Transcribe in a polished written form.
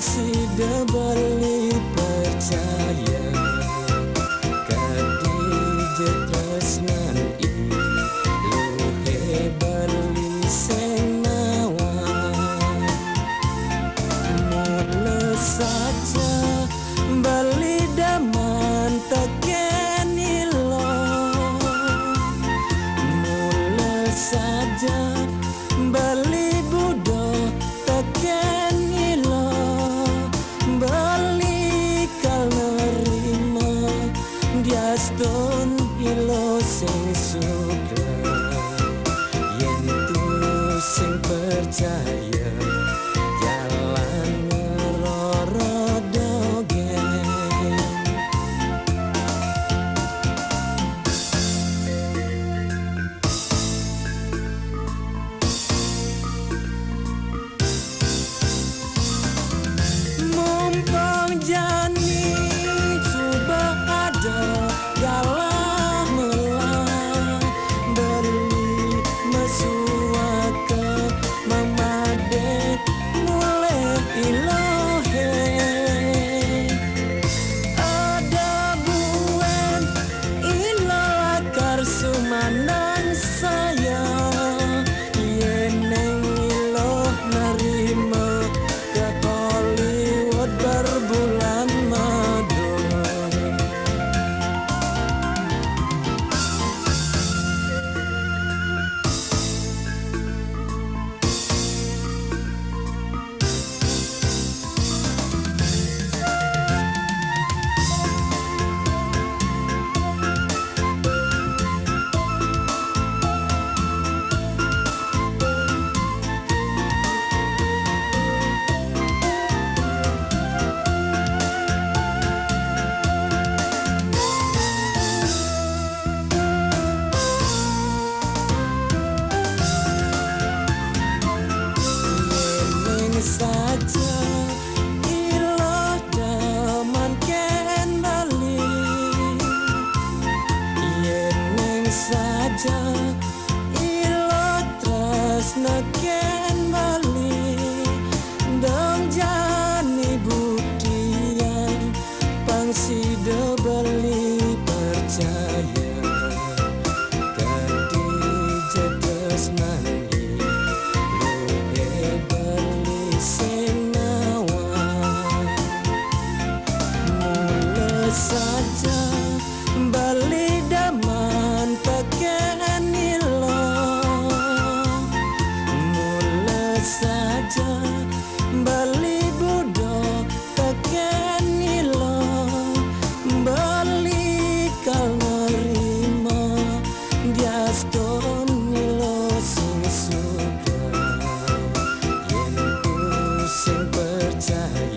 sida beli percaya kadije tresnan I luhe beli senawa mula saja beli daman teken ilo mula saja beli budo teken ilo beli kal nerima diaston ilo sing suka yen tu sing percaya jalan ngeroro dogen mumpung jani coba ada galah melah beli mesuaka memade mulai ilohe ada buen ilo akar sumanang saya yeneng ilo nerima ke Hollywood berbulan madu saja ilo daman ken bali yeneng saja ilo tresna ken bali dong jani buktian pangsida beli percaya kadije tresnan saja beli daman teken ilo mula saja beli budo teken ilo beli kal nerima diaston ilo sing suka yen ku sing percaya